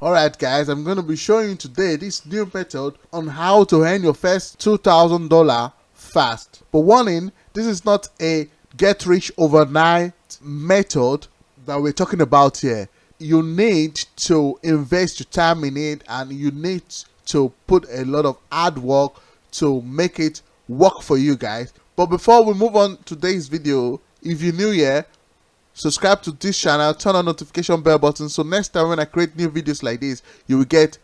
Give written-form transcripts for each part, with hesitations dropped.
Alright guys, I'm going to be showing you today this new method on how to earn your first $2,000 fast. But warning, this is not a get rich overnight method that we're talking about here. You need to invest your time in it, and you need to put a lot of hard work to make it work for you guys. But before we move on to today's video, if you're new here, subscribe to this channel, turn on notification bell button so next time when I create new videos like this, you will get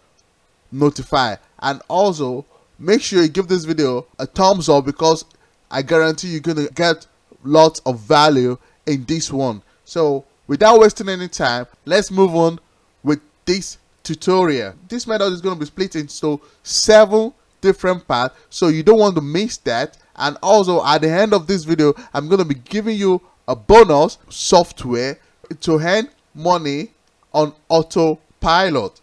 notified. And also make sure you give this video a thumbs up, because I guarantee you're gonna get lots of value in this one. So without wasting any time, let's move on with this tutorial. This method is going to be split into 7 different parts, so you don't want to miss that. And also at the end of this video, I'm going to be giving you a bonus software to earn money on autopilot,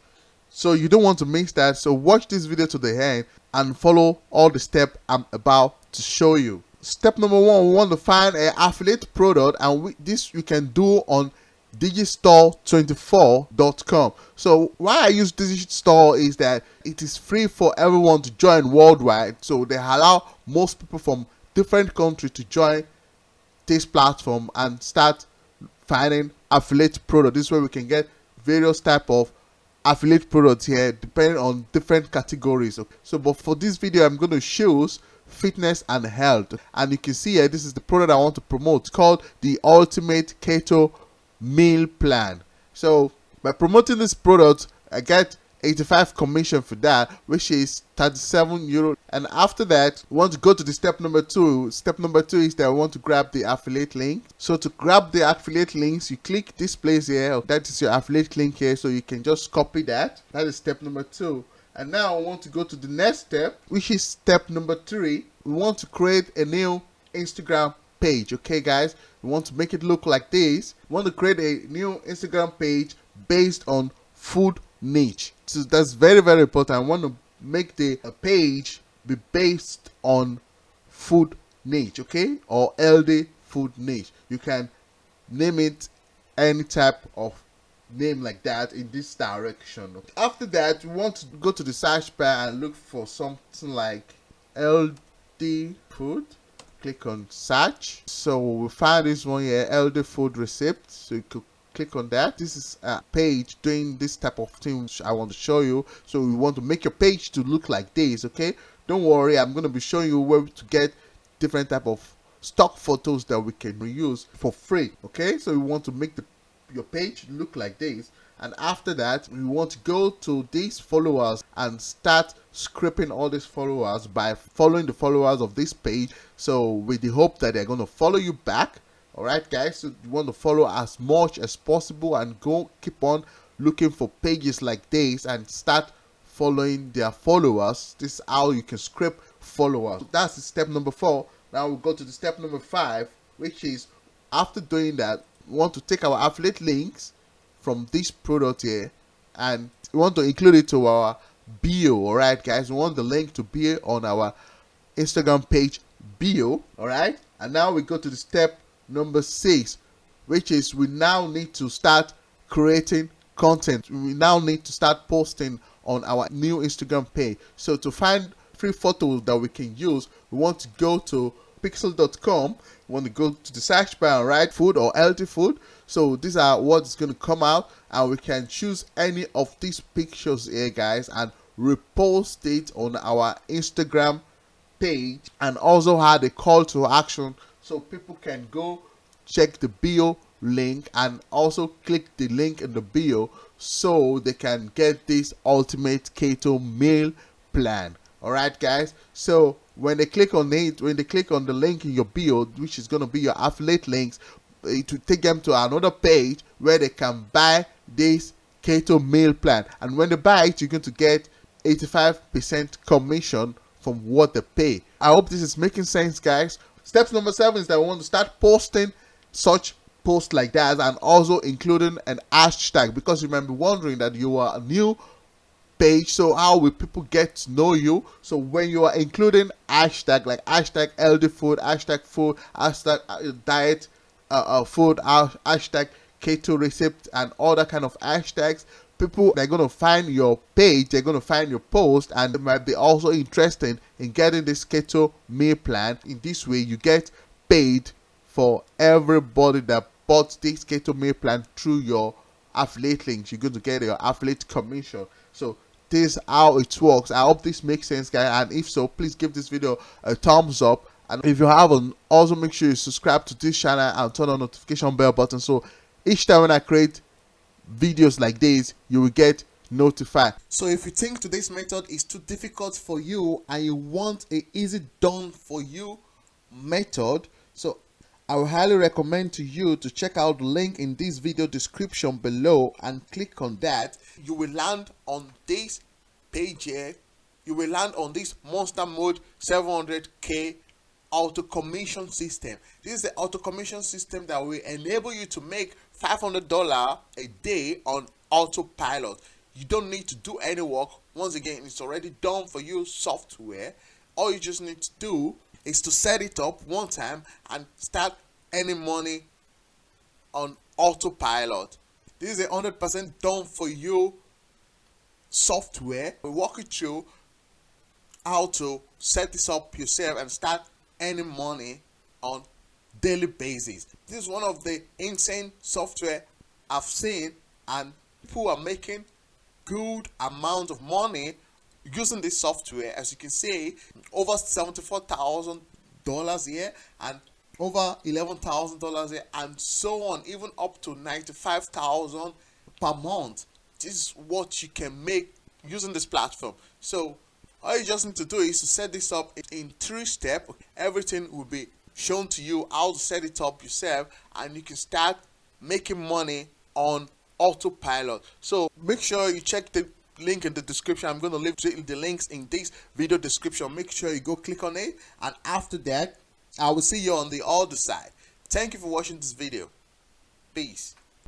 so you don't want to miss that. So watch this video to the end and follow all the steps I'm about to show you. Step number 1, we want to find an affiliate product, and this you can do on digistore24.com. So why I use Digistore is that it is free for everyone to join worldwide, so they allow most people from different countries to join this platform and start finding affiliate product. This way we can get various type of affiliate products here depending on different categories. So but for this video, I'm going to choose fitness and health, and you can see here this is the product I want to promote, called the Ultimate Keto Meal Plan. So by promoting this product, I get 85 commission for that, which is €37. And after that, we want to go to the step number 2. Step number 2 is that we want to grab the affiliate link. So to grab the affiliate links, you click this place here. That is your affiliate link here, so you can just copy that. That is step number 2. And now I want to go to the next step, which is step number 3. We want to create a new Instagram page. Okay guys, we want to make it look like this. We want to create a new Instagram page based on food niche. So that's very important. I want to make the page be based on food niche, okay, or LD food niche. You can name it any type of name like that in this direction. After that, we want to go to the search bar and look for something like LD food. Click on search. So we find this one here, LD food recipe. So you could click on that. This is a page doing this type of thing which I want to show you. So we want to make your page to look like this, okay? Don't worry, I'm going to be showing you where to get different type of stock photos that we can reuse for free, okay? So we want to make your page look like this, and after that we want to go to these followers and start scraping all these followers by following the followers of this page, so with the hope that they're going to follow you back. Alright guys, so you want to follow as much as possible and keep on looking for pages like this and start following their followers. This is how you can scrape followers. So that's the step number 4. Now we'll go to the step number 5, which is after doing that, we want to take our affiliate links from this product here and we want to include it to our bio. Alright guys, we want the link to be on our Instagram page bio. Alright, and now we go to the step number 6, which is we now need to start creating content. We now need to start posting on our new Instagram page. So to find free photos that we can use, we want to go to pixel.com. We want to go to the search bar and write food or LT food. So these are what's going to come out, and we can choose any of these pictures here guys and repost it on our Instagram page, and also add a call to action so people can go check the bio link and also click the link in the bio so they can get this Ultimate Keto Meal Plan. Alright guys, so when they click on it, when they click on the link in your bio, which is going to be your affiliate links, it will take them to another page where they can buy this Keto Meal Plan, and when they buy it, you're going to get 85% commission from what they pay. I hope this is making sense guys. Steps number 7 is that we want to start posting such posts like that, and also including an hashtag, because you might be wondering that you are a new page, so how will people get to know you? So when you are including hashtag like hashtag LD food, hashtag diet food, hashtag keto recipe, and all that kind of hashtags, people, they're going to find your page, they're going to find your post, and they might be also interested in getting this keto meal plan. In this way, you get paid for everybody that bought this keto meal plan through your affiliate links. You're going to get your affiliate commission. So this is how it works. I hope this makes sense, guys, and if so, please give this video a thumbs up, and if you haven't, also make sure you subscribe to this channel and turn on notification bell button, so each time when I create videos like this, you will get notified. So if you think today's method is too difficult for you and you want a easy done for you method, so I will highly recommend to you to check out the link in this video description below and click on that. You will land on this page here. You will land on this Monster Mode 700k auto commission system. This is the auto commission system that will enable you to make $500 a day on autopilot. You don't need to do any work. Once again, it's already done for you software. All you just need to do is to set it up one time and start earning money on autopilot. This is 100% done for you software. We'll walk you through how to set this up yourself and start earning money on daily basis. This is one of the insane software I've seen, and people are making good amount of money using this software. As you can see, over $74,000 a year and over $11,000 a year, and so on, even up to $95,000 per month. This is what you can make using this platform. So all you just need to do is to set this up in 3 steps. Everything will be shown to you how to set it up yourself, and you can start making money on autopilot. So make sure you check the link in the description. I'm going to leave the links in this video description. Make sure you go click on it, and after that I will see you on the other side. Thank you for watching this video. Peace.